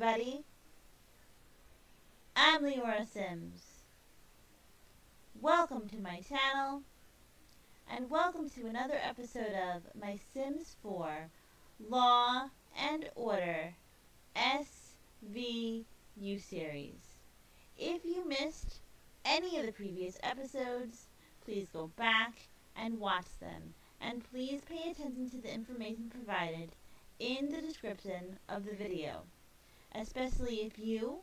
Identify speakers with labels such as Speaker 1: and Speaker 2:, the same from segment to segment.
Speaker 1: everybody. I'm Leora Sims. Welcome to my channel, and welcome to another episode of my Sims 4 Law and Order SVU series. If you missed any of the previous episodes, please go back and watch them, and please pay attention to the information provided in the description of the video, especially if you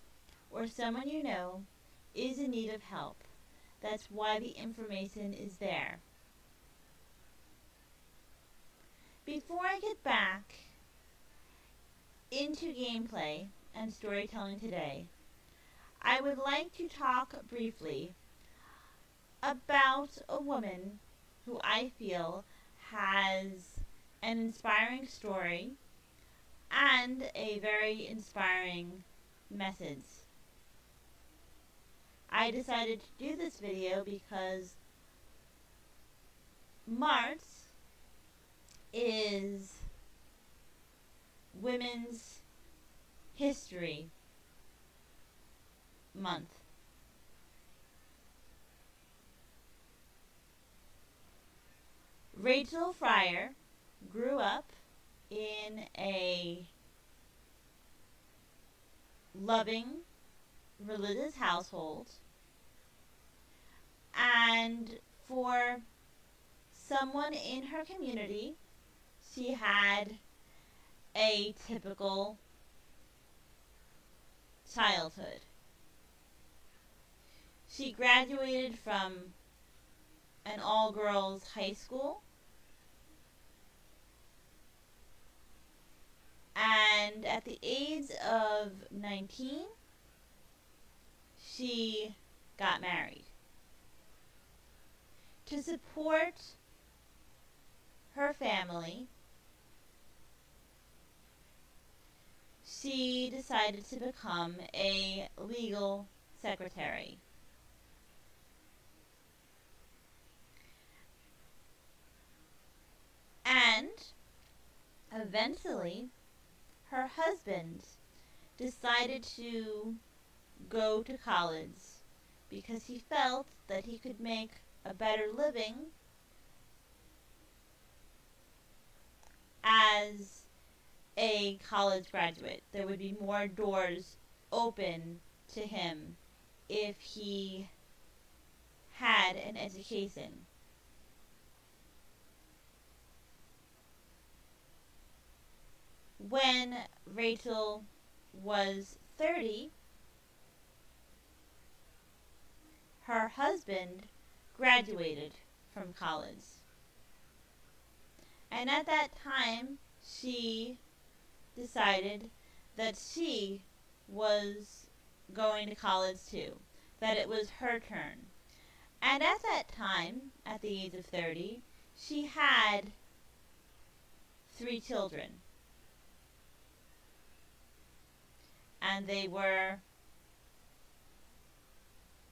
Speaker 1: or someone you know is in need of help. That's why the information is there. Before I get back into gameplay and storytelling today, I would like to talk briefly about a woman who I feel has an inspiring story and a very inspiring message. I decided to do this video because March is Women's History Month. Rachel Freier grew up in a loving, religious household, and for someone in her community, she had a typical childhood. She graduated from an all-girls high school, and at the age of 19, she got married. To support her family, she decided to become a legal secretary. And eventually, her husband decided to go to college because he felt that he could make a better living as a college graduate. There would be more doors open to him if he had an education. When Rachel was 30, her husband graduated from college. And at that time, she decided that she was going to college too, that it was her turn. And at that time, at the age of 30, she had 3 children. And they were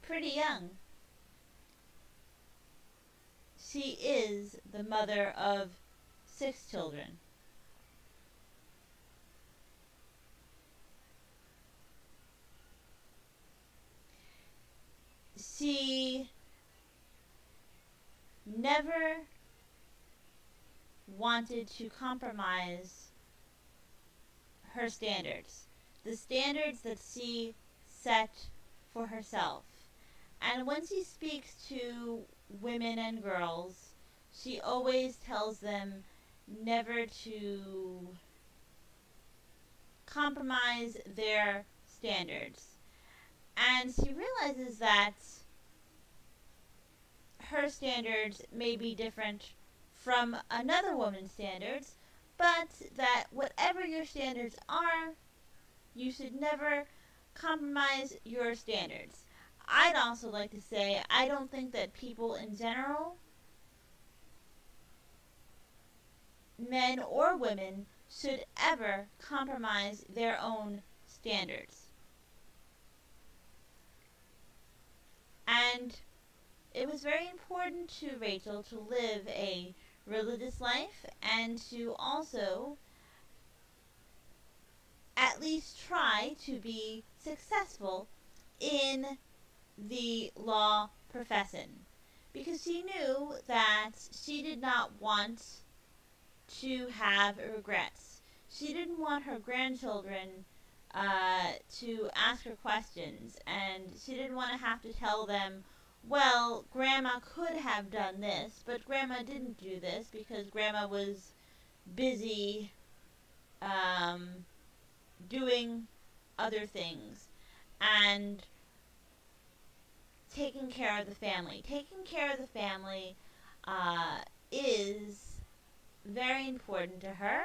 Speaker 1: pretty young. She is the mother of 6 children. She never wanted to compromise her standards, the standards that she set for herself. And when she speaks to women and girls, she always tells them never to compromise their standards. And she realizes that her standards may be different from another woman's standards, but that whatever your standards are, you should never compromise your standards. I'd also like to say, I don't think that people in general, men or women, should ever compromise their own standards. And it was very important to Rachel to live a religious life and to also at least try to be successful in the law profession, because she knew that she did not want to have regrets. She didn't want her grandchildren to ask her questions, and she didn't want to have to tell them, well, Grandma could have done this, but Grandma didn't do this because Grandma was busy doing other things and taking care of the family. Taking care of the family is very important to her,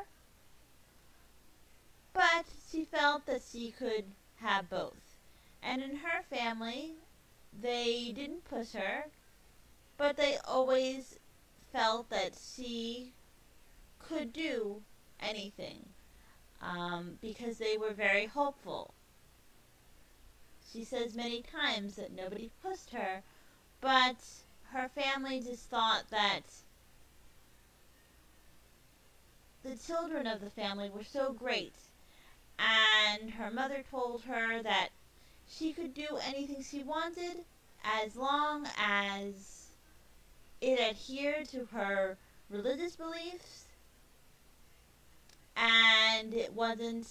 Speaker 1: but she felt that she could have both. And in her family, they didn't push her, but they always felt that she could do anything, because they were very hopeful. She says many times that nobody pushed her, but her family just thought that the children of the family were so great, and her mother told her that she could do anything she wanted as long as it adhered to her religious beliefs and it wasn't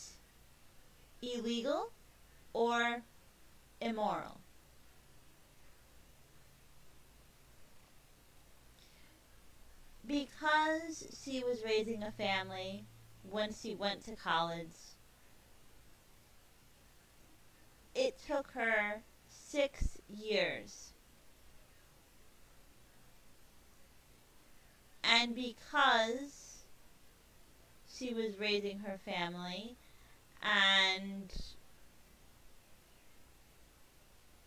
Speaker 1: illegal or immoral. Because she was raising a family when she went to college, it took her 6 years. And because she was raising her family and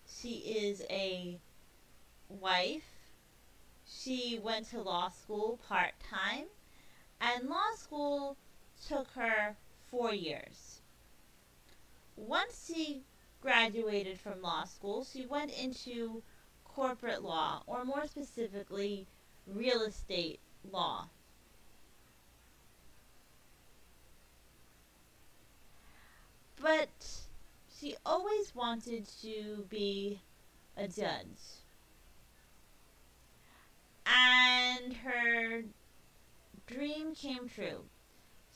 Speaker 1: she is a wife, she went to law school part-time, and law school took her 4 years. Once she graduated from law school, she went into corporate law, or more specifically, real estate law. But she always wanted to be a judge. And her dream came true.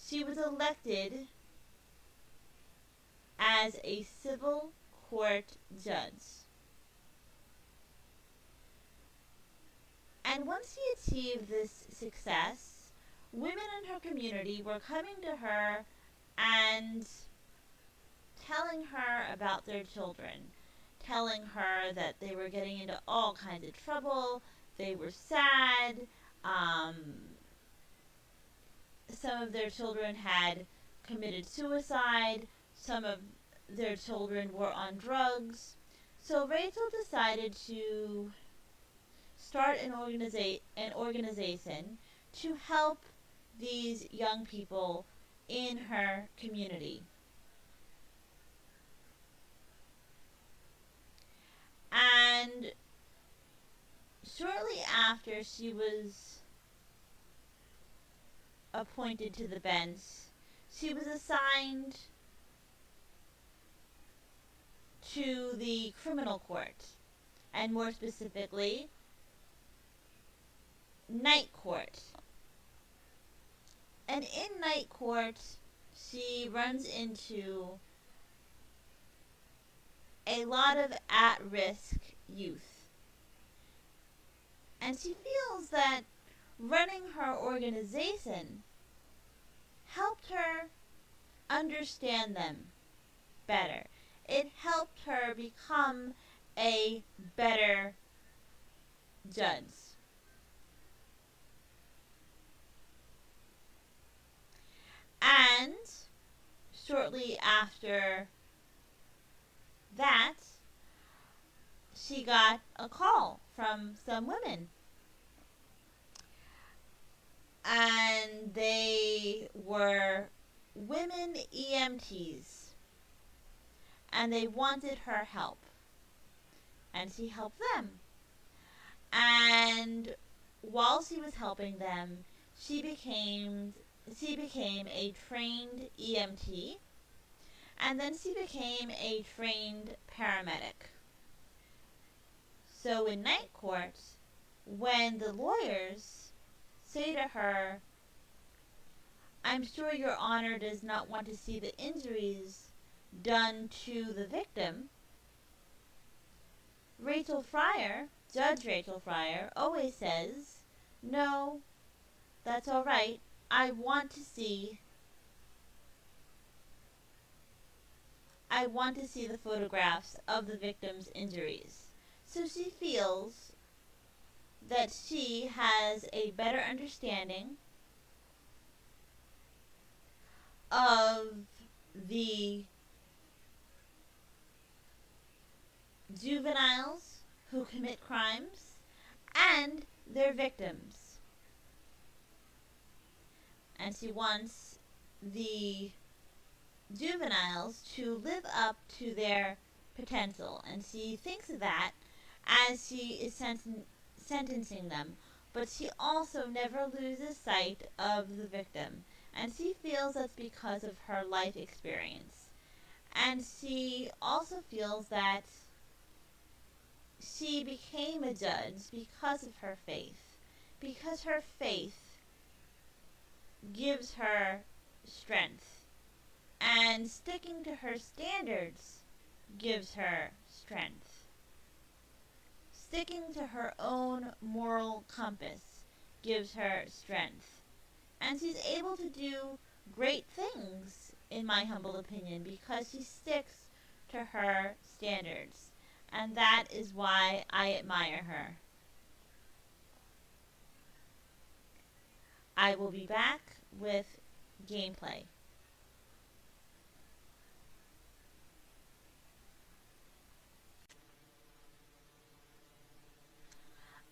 Speaker 1: She was elected as a civil court judge. And once she achieved this success, women in her community were coming to her and telling her about their children, telling her that they were getting into all kinds of trouble, they were sad, some of their children had committed suicide, some of their children were on drugs. So Rachel decided to start an organization to help these young people in her community. And shortly after she was appointed to the bench, she was assigned to the criminal court, and more specifically, night court. And in night court, she runs into a lot of at-risk youth. And she feels that running her organization helped her understand them better. It helped her become a better judge. And shortly after that, she got a call from some women. And they were women EMTs. And they wanted her help. And she helped them. And while she was helping them, she became a trained EMT. and then she became a trained paramedic. So in night court, when the lawyers say to her, "I'm sure your honor does not want to see the injuries done to the victim," Judge Rachel Freier, always says, "No, that's all right. I want to see the photographs of the victim's injuries." So she feels that she has a better understanding of the juveniles who commit crimes and their victims. And she wants the juveniles to live up to their potential. And she thinks of that as she is sentencing them. But she also never loses sight of the victim. And she feels that's because of her life experience. And she also feels that she became a judge because of her faith. Because her faith gives her strength. And sticking to her standards gives her strength. Sticking to her own moral compass gives her strength. And she's able to do great things, in my humble opinion, because she sticks to her standards. And that is why I admire her. I will be back with gameplay.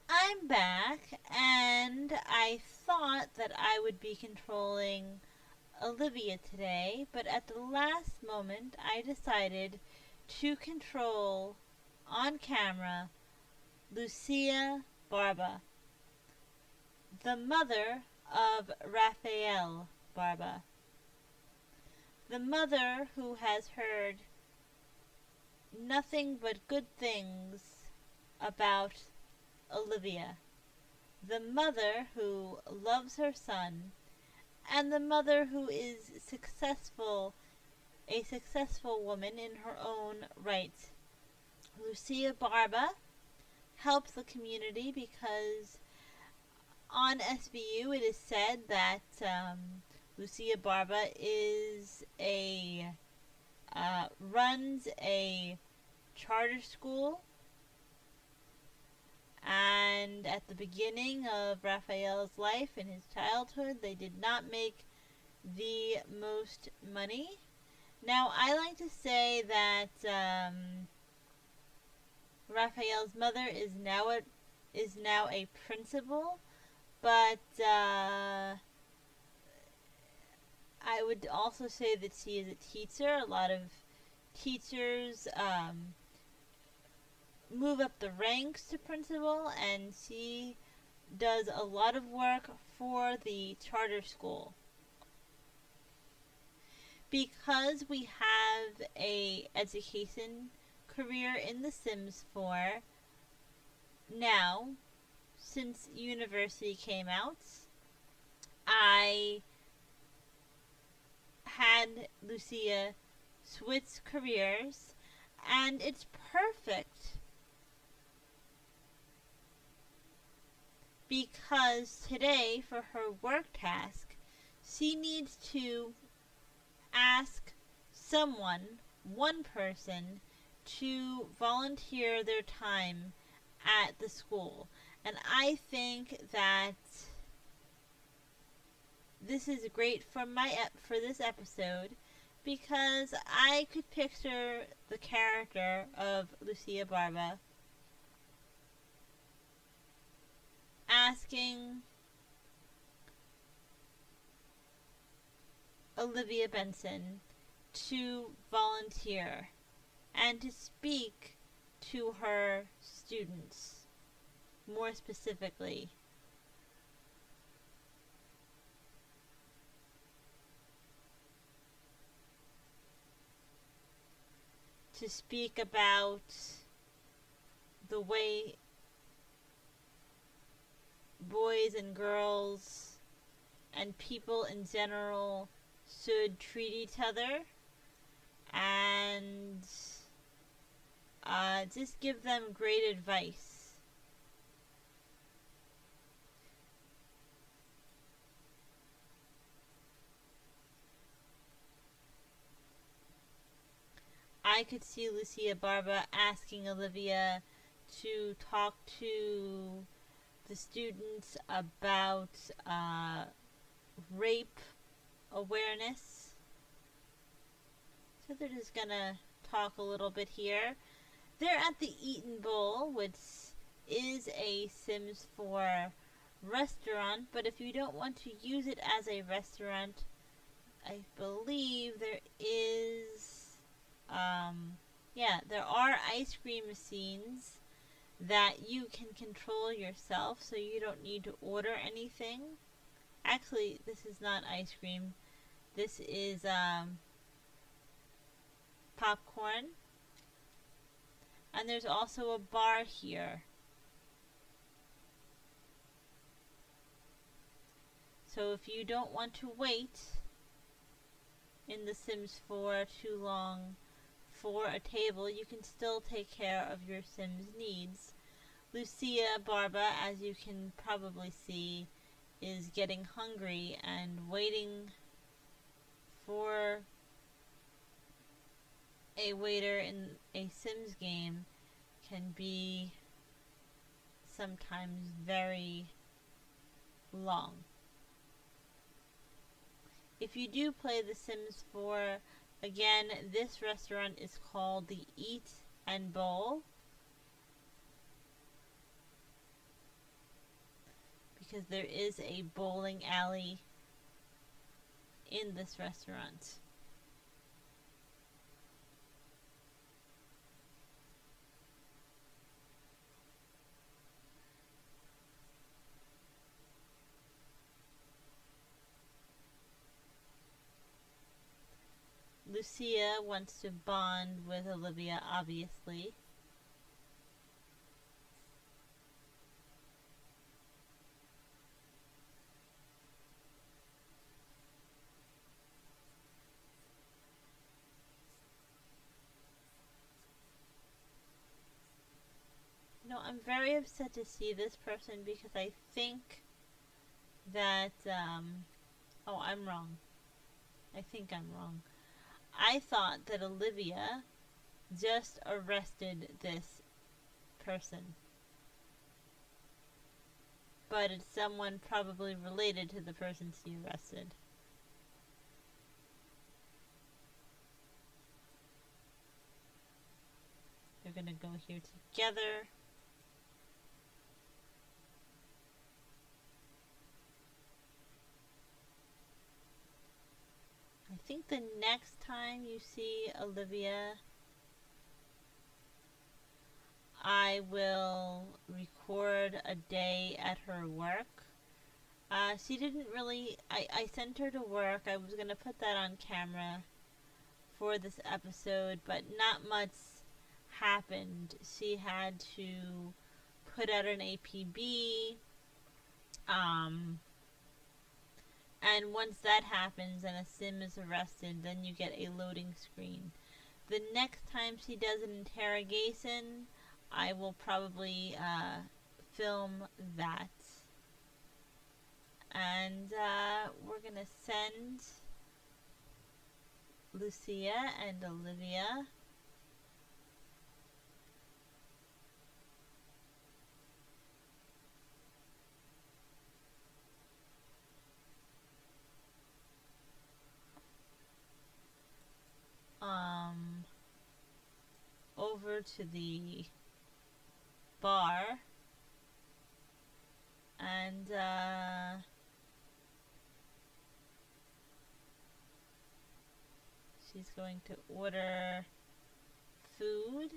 Speaker 1: I'm back, and I thought that I would be controlling Olivia today, but at the last moment I decided to control, on camera, Lucia Barba, the mother of Raphael Barba, the mother who has heard nothing but good things about Olivia, the mother who loves her son, and the mother who is a successful woman in her own right. Lucia Barba helps the community because on SVU it is said that Lucia Barba runs a charter school, and at the beginning of Raphael's life in his childhood, they did not make the most money. Now, I like to say that Raphael's mother is now a principal, but I would also say that she is a teacher. A lot of teachers move up the ranks to principal, and she does a lot of work for the charter school. Because we have a education career in The Sims 4 now, since university came out, I had Lucia switch careers, and it's perfect because today, for her work task, she needs to ask one person, to volunteer their time at the school. And I think that this is great for this episode because I could picture the character of Lucia Barba asking Olivia Benson to volunteer and to speak to her students more specifically. to speak about the way boys and girls and people in general should treat each other, and just give them great advice. I could see Lucia Barba asking Olivia to talk to the students about rape awareness. So they're just gonna talk a little bit here. They're at the Eaton Bowl, which is a Sims 4 restaurant, but if you don't want to use it as a restaurant, I believe there is, there are ice cream machines that you can control yourself, so you don't need to order anything. Actually, this is not ice cream. This is popcorn. And there's also a bar here. So if you don't want to wait in The Sims 4 too long for a table, you can still take care of your Sims needs. Lucia Barba, as you can probably see, is getting hungry, and waiting for a waiter in a Sims game can be sometimes very long. If you do play The Sims 4, again, this restaurant is called the Eat and Bowl, because there is a bowling alley in this restaurant. Lucia wants to bond with Olivia, obviously. No, I'm very upset to see this person because I think that, oh, I'm wrong. I think I'm wrong. I thought that Olivia just arrested this person. But it's someone probably related to the person she arrested. They're gonna go here together. I think the next time you see Olivia, I will record a day at her work. She didn't really, I sent her to work. I was going to put that on camera for this episode, but not much happened. She had to put out an APB, and once that happens and a sim is arrested, then you get a loading screen. The next time she does an interrogation, I will probably film that. And we're going to send Lucia and Olivia over to the bar, and she's going to order food.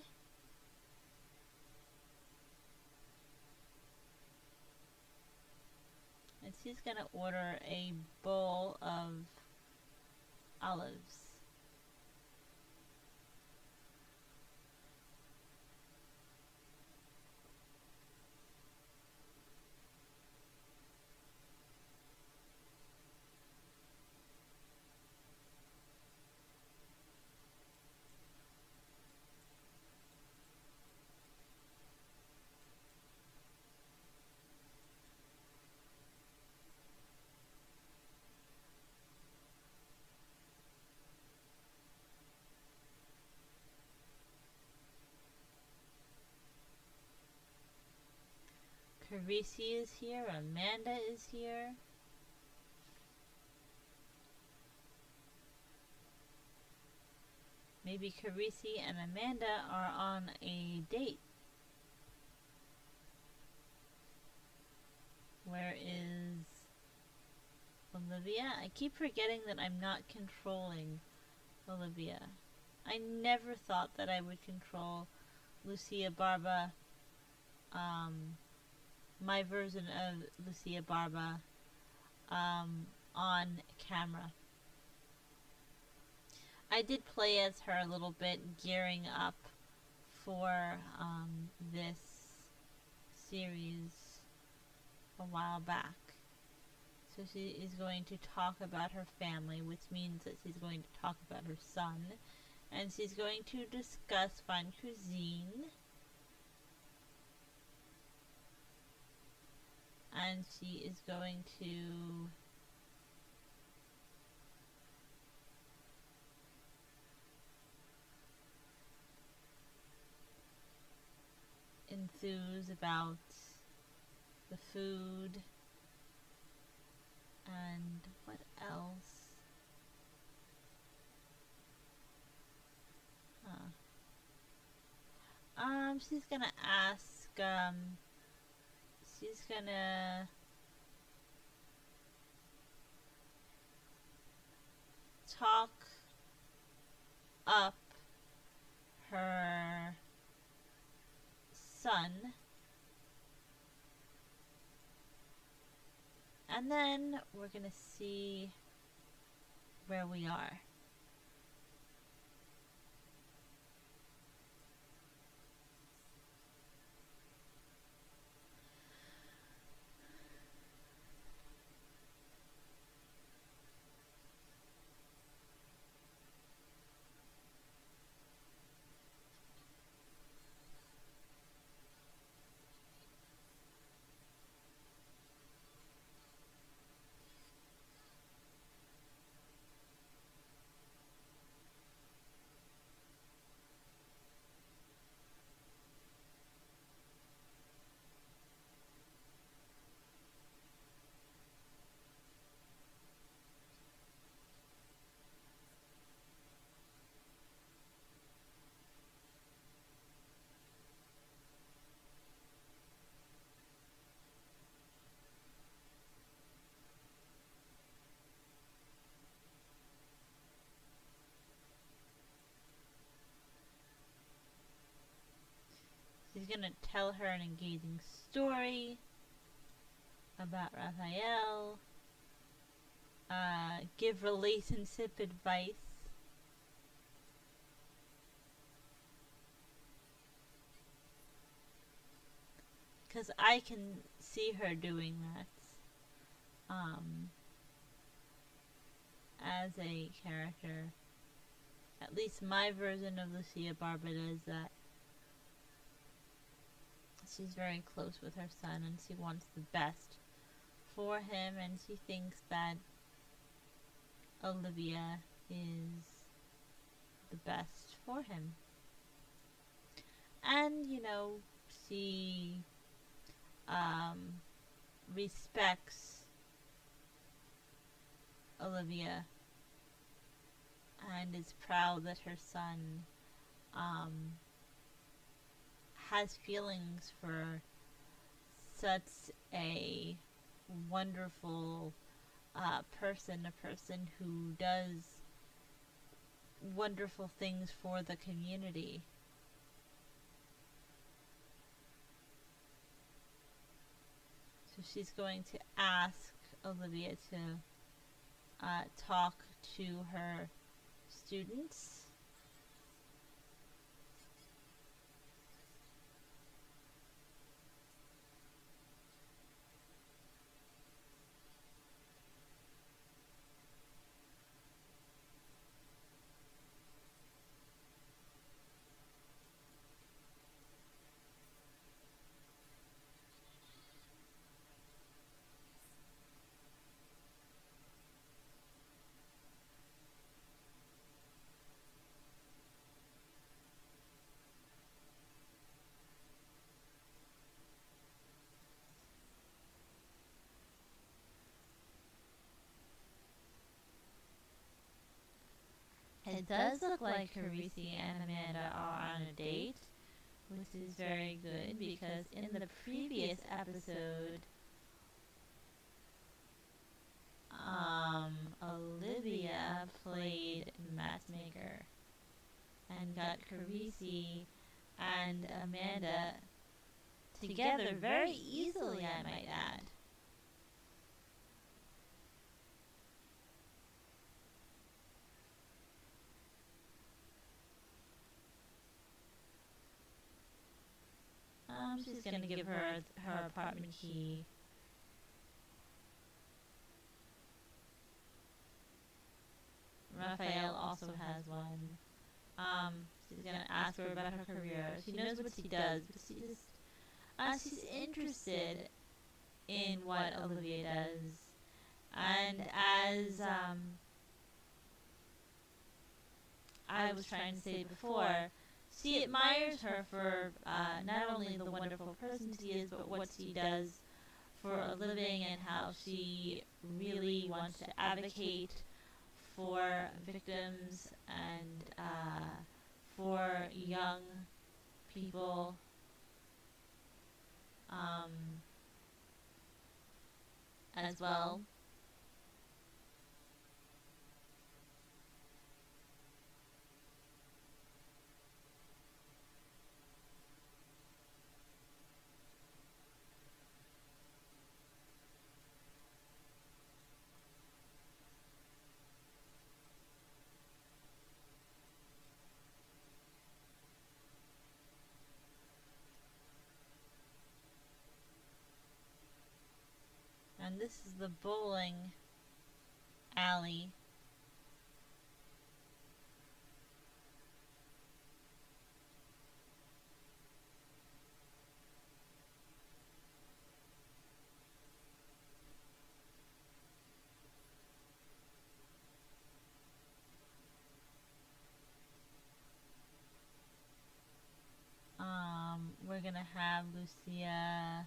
Speaker 1: And she's going to order a bowl of olives. Carisi is here. Amanda is here. Maybe Carisi and Amanda are on a date. Where is Olivia? I keep forgetting that I'm not controlling Olivia. I never thought that I would control Lucia Barba, my version of Lucia Barba, on camera. I did play as her a little bit, gearing up for this series a while back. So she is going to talk about her family, which means that she's going to talk about her son, and she's going to discuss fine cuisine, and she is going to enthuse about the food. And what else? She's gonna ask, she's gonna talk up her son, and then we're gonna see where we are. She's gonna tell her an engaging story about Raphael, give relationship advice. Because I can see her doing that. As a character. At least my version of Lucia Barba is that she's very close with her son and she wants the best for him, and she thinks that Olivia is the best for him. And, you know, she respects Olivia and is proud that her son has feelings for such a wonderful person, a person who does wonderful things for the community. So she's going to ask Olivia to talk to her students. It does look like Carisi and Amanda are on a date, which is very good because in the previous episode, Olivia played matchmaker and got Carisi and Amanda together very easily, I might add. She's gonna give her apartment key. Raphael also has one. She's gonna ask her about her career. She knows what she does, but she's interested in what Olivia does. And as I was trying to say before, she admires her for not only the wonderful person she is, but what she does for a living and how she really wants to advocate for victims and for young people. As well. And this is the bowling alley. We're gonna have Lucia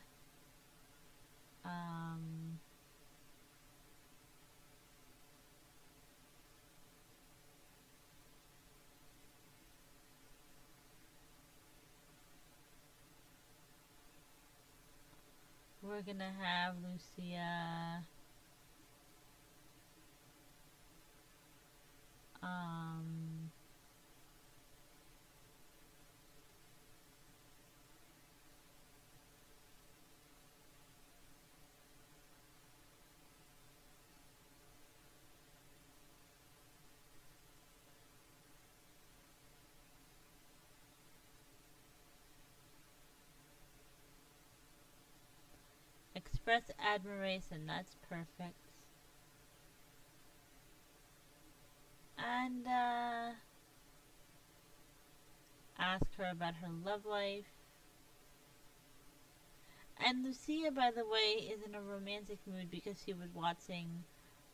Speaker 1: we're gonna have Lucia express admiration. That's perfect. And ask her about her love life. And Lucia, by the way, is in a romantic mood because she was watching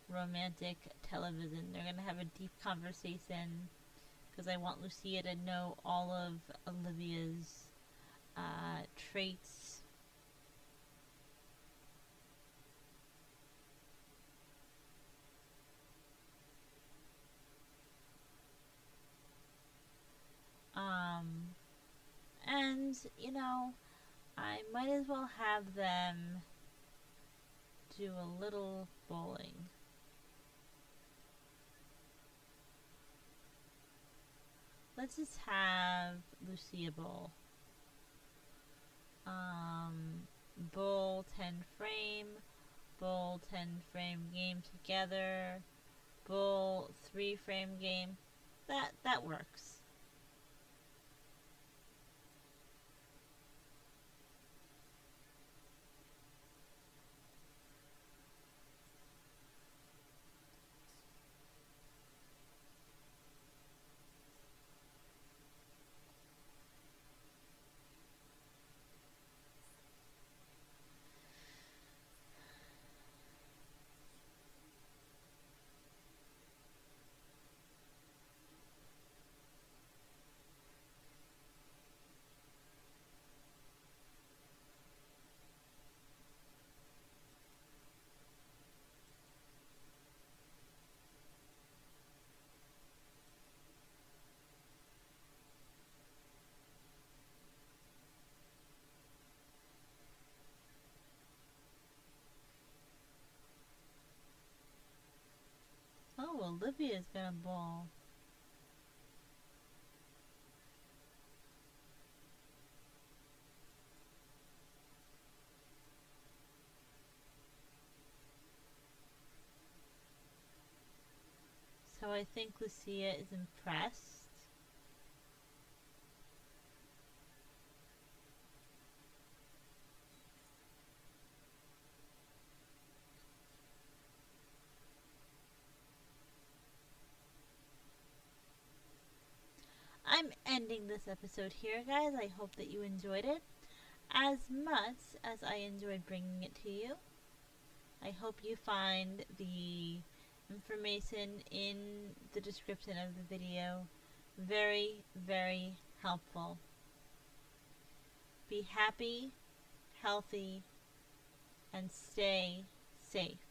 Speaker 1: romantic television. They're gonna have a deep conversation because I want Lucia to know all of Olivia's traits. And, you know, I might as well have them do a little bowling. Let's just have Lucia bowl. Bowl 10 frame, bowl 10 frame game together, bowl 3 frame game. That works. Olivia's gonna bawl. So I think Lucia is impressed. I'm ending this episode here, guys. I hope that you enjoyed it as much as I enjoyed bringing it to you. I hope you find the information in the description of the video very, very helpful. Be happy, healthy, and stay safe.